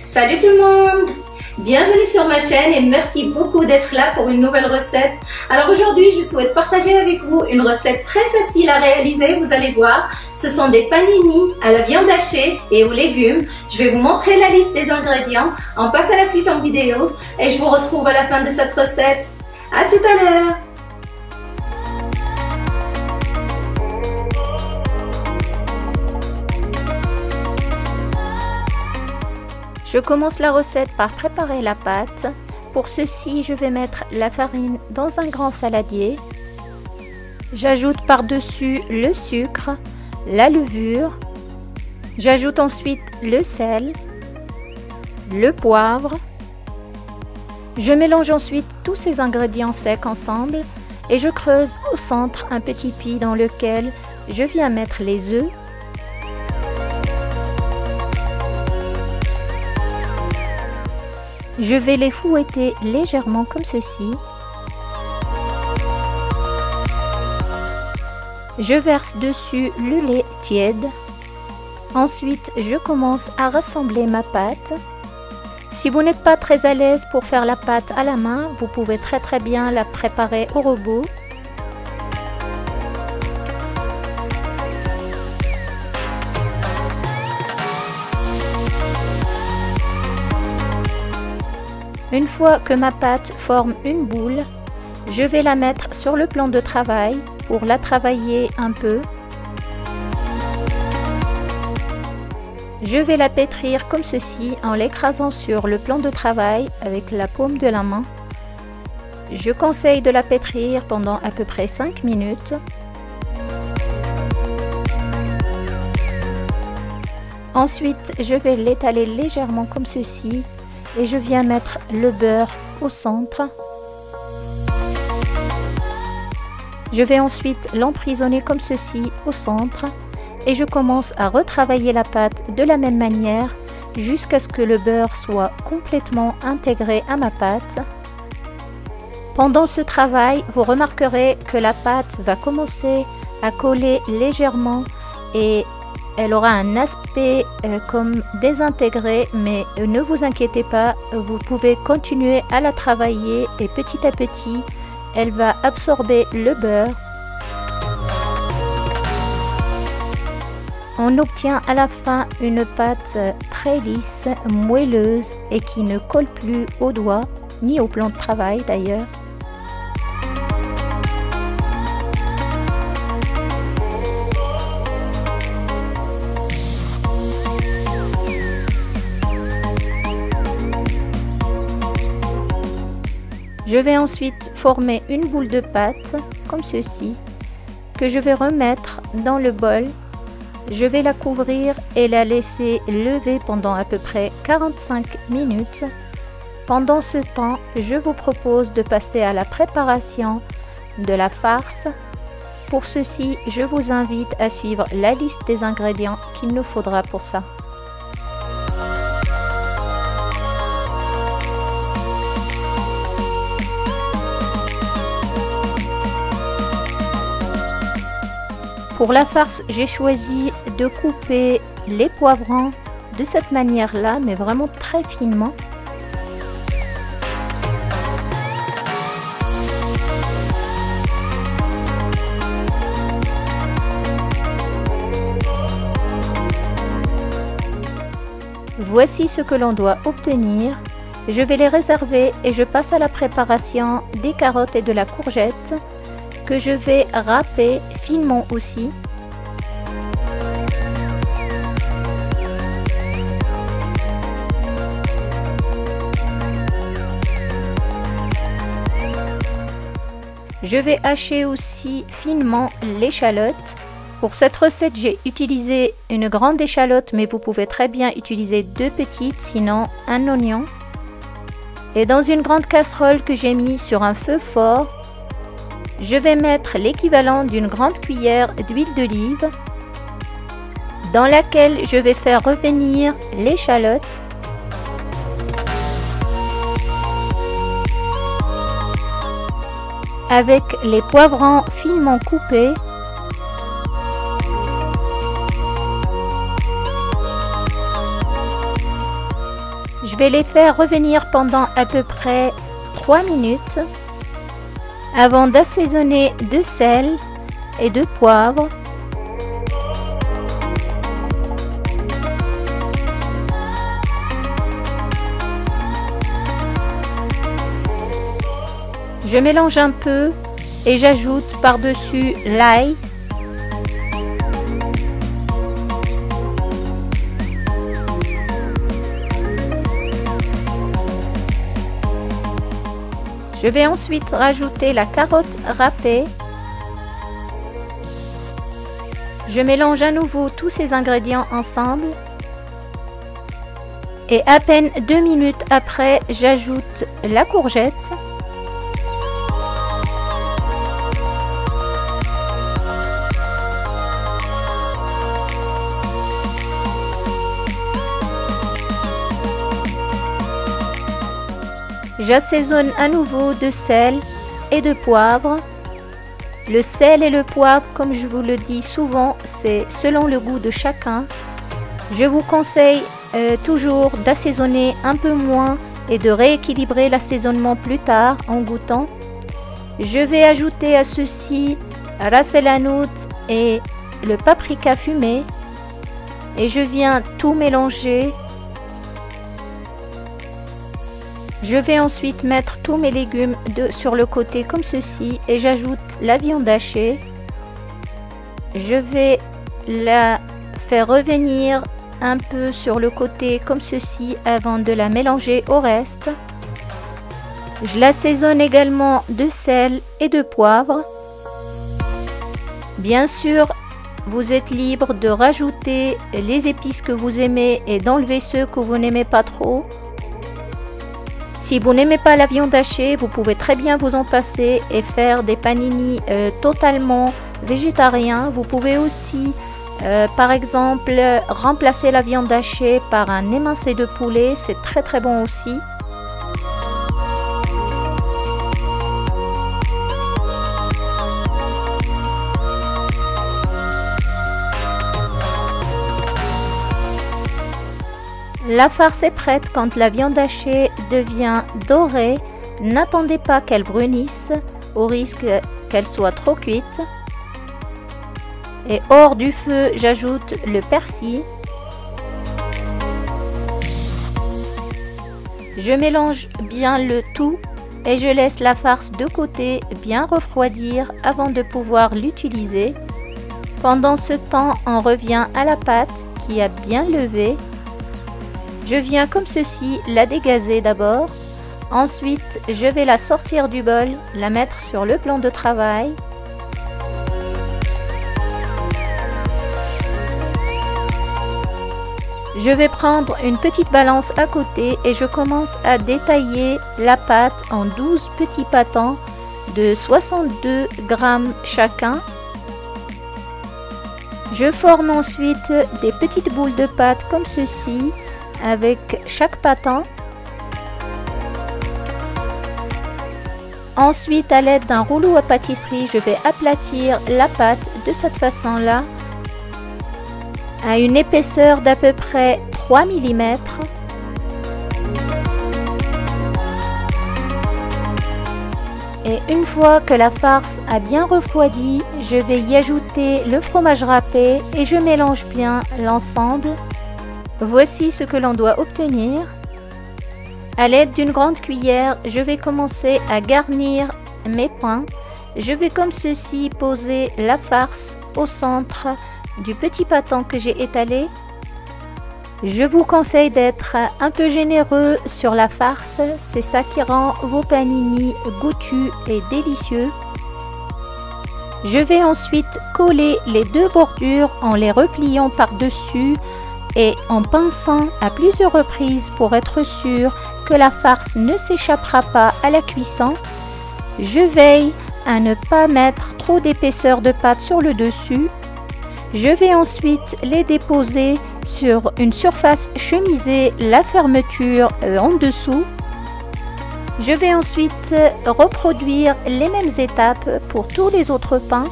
Salut tout le monde! Bienvenue sur ma chaîne et merci beaucoup d'être là pour une nouvelle recette. Alors aujourd'hui, je souhaite partager avec vous une recette très facile à réaliser, vous allez voir. Ce sont des panini à la viande hachée et aux légumes. Je vais vous montrer la liste des ingrédients. On passe à la suite en vidéo et je vous retrouve à la fin de cette recette. À tout à l'heure! Je commence la recette par préparer la pâte. Pour ceci, je vais mettre la farine dans un grand saladier. J'ajoute par-dessus le sucre, la levure. J'ajoute ensuite le sel, le poivre. Je mélange ensuite tous ces ingrédients secs ensemble et je creuse au centre un petit puits dans lequel je viens mettre les œufs. Je vais les fouetter légèrement comme ceci. Je verse dessus le lait tiède. Ensuite, je commence à rassembler ma pâte. Si vous n'êtes pas très à l'aise pour faire la pâte à la main, vous pouvez très bien la préparer au robot. Une fois que ma pâte forme une boule, je vais la mettre sur le plan de travail pour la travailler un peu. Je vais la pétrir comme ceci en l'écrasant sur le plan de travail avec la paume de la main. Je conseille de la pétrir pendant à peu près 5 minutes. Ensuite, je vais l'étaler légèrement comme ceci. Et je viens mettre le beurre au centre. Je vais ensuite l'emprisonner comme ceci au centre et je commence à retravailler la pâte de la même manière jusqu'à ce que le beurre soit complètement intégré à ma pâte. Pendant ce travail, vous remarquerez que la pâte va commencer à coller légèrement et elle aura un aspect comme désintégré, mais ne vous inquiétez pas, vous pouvez continuer à la travailler et petit à petit, elle va absorber le beurre. On obtient à la fin une pâte très lisse, moelleuse et qui ne colle plus aux doigts, ni au plan de travail d'ailleurs. Je vais ensuite former une boule de pâte, comme ceci, que je vais remettre dans le bol. Je vais la couvrir et la laisser lever pendant à peu près 45 minutes. Pendant ce temps, je vous propose de passer à la préparation de la farce. Pour ceci, je vous invite à suivre la liste des ingrédients qu'il nous faudra pour ça. Pour la farce, j'ai choisi de couper les poivrons de cette manière-là, mais vraiment très finement. Voici ce que l'on doit obtenir. Je vais les réserver et je passe à la préparation des carottes et de la courgette, que je vais râper finement aussi. Je vais hacher aussi finement l'échalote. Pour cette recette, j'ai utilisé une grande échalote, mais vous pouvez très bien utiliser 2 petites, sinon un oignon. Et dans une grande casserole que j'ai mis sur un feu fort, je vais mettre l'équivalent d'une grande cuillère d'huile d'olive dans laquelle je vais faire revenir l'échalote. Avec les poivrons finement coupés. vais les faire revenir pendant à peu près 3 minutes avant d'assaisonner de sel et de poivre. Je mélange un peu et j'ajoute par-dessus l'ail. Je vais ensuite rajouter la carotte râpée. Je mélange à nouveau tous ces ingrédients ensemble. Et à peine 2 minutes après, j'ajoute la courgette. J'assaisonne à nouveau de sel et de poivre. Le sel et le poivre, comme je vous le dis souvent, c'est selon le goût de chacun. Je vous conseille toujours d'assaisonner un peu moins et de rééquilibrer l'assaisonnement plus tard en goûtant. Je vais ajouter à ceci ras el hanout et le paprika fumé et je viens tout mélanger. Je vais ensuite mettre tous mes légumes sur le côté comme ceci et j'ajoute la viande hachée. Je vais la faire revenir un peu sur le côté comme ceci avant de la mélanger au reste. Je l'assaisonne également de sel et de poivre. Bien sûr, vous êtes libre de rajouter les épices que vous aimez et d'enlever ceux que vous n'aimez pas trop. Si vous n'aimez pas la viande hachée, vous pouvez très bien vous en passer et faire des panini totalement végétariens. Vous pouvez aussi, par exemple, remplacer la viande hachée par un émincé de poulet. C'est très très bon aussi. La farce est prête quand la viande hachée devient dorée. N'attendez pas qu'elle brunisse, au risque qu'elle soit trop cuite. Et hors du feu, j'ajoute le persil. Je mélange bien le tout et je laisse la farce de côté bien refroidir avant de pouvoir l'utiliser. Pendant ce temps, on revient à la pâte qui a bien levé. Je viens comme ceci la dégazer d'abord. Ensuite, je vais la sortir du bol, la mettre sur le plan de travail. Je vais prendre une petite balance à côté et je commence à détailler la pâte en 12 petits pâtons de 62 grammes chacun. Je forme ensuite des petites boules de pâte comme ceci avec chaque pâton. Ensuite, à l'aide d'un rouleau à pâtisserie, je vais aplatir la pâte de cette façon-là à une épaisseur d'à peu près 3 mm. Et une fois que la farce a bien refroidi, je vais y ajouter le fromage râpé et je mélange bien l'ensemble. Voici ce que l'on doit obtenir. À l'aide d'une grande cuillère, je vais commencer à garnir mes pains. Je vais comme ceci poser la farce au centre du petit pâton que j'ai étalé. Je vous conseille d'être un peu généreux sur la farce, c'est ça qui rend vos panini goûtus et délicieux. Je vais ensuite coller les deux bordures en les repliant par-dessus et en pinçant à plusieurs reprises pour être sûr que la farce ne s'échappera pas à la cuisson. Je veille à ne pas mettre trop d'épaisseur de pâte sur le dessus. Je vais ensuite les déposer sur une surface chemisée, la fermeture en dessous. Je vais ensuite reproduire les mêmes étapes pour tous les autres pains.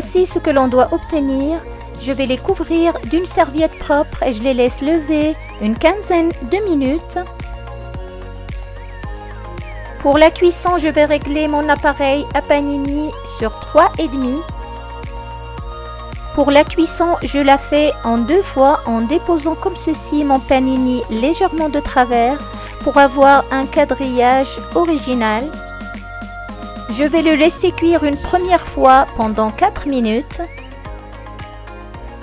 Voici ce que l'on doit obtenir. Je vais les couvrir d'une serviette propre et je les laisse lever une quinzaine de minutes. Pour la cuisson, je vais régler mon appareil à panini sur 3,5. Pour la cuisson, je la fais en 2 fois en déposant comme ceci mon panini légèrement de travers pour avoir un quadrillage original. Je vais le laisser cuire une première fois pendant 4 minutes.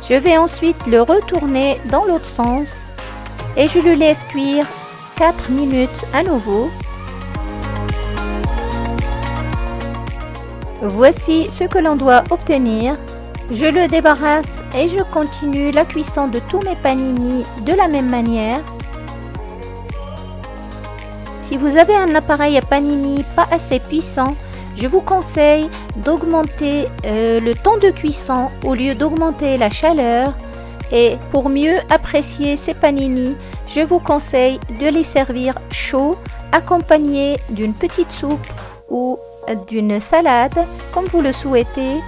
Je vais ensuite le retourner dans l'autre sens et je le laisse cuire 4 minutes à nouveau. Voici ce que l'on doit obtenir. Je le débarrasse et je continue la cuisson de tous mes panini de la même manière. Si vous avez un appareil à panini pas assez puissant, je vous conseille d'augmenter le temps de cuisson au lieu d'augmenter la chaleur. Et pour mieux apprécier ces panini, je vous conseille de les servir chauds, accompagnés d'une petite soupe ou d'une salade, comme vous le souhaitez.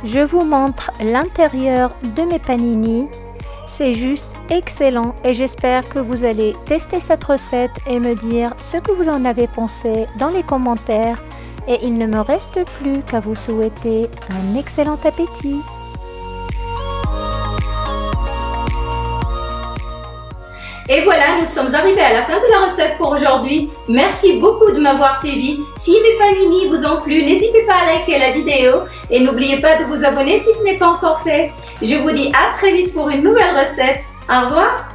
Je vous montre l'intérieur de mes panini. C'est juste excellent et j'espère que vous allez tester cette recette et me dire ce que vous en avez pensé dans les commentaires. Et il ne me reste plus qu'à vous souhaiter un excellent appétit. Et voilà, nous sommes arrivés à la fin de la recette pour aujourd'hui. Merci beaucoup de m'avoir suivi. Si mes panini vous ont plu, n'hésitez pas à liker la vidéo et n'oubliez pas de vous abonner si ce n'est pas encore fait. Je vous dis à très vite pour une nouvelle recette. Au revoir.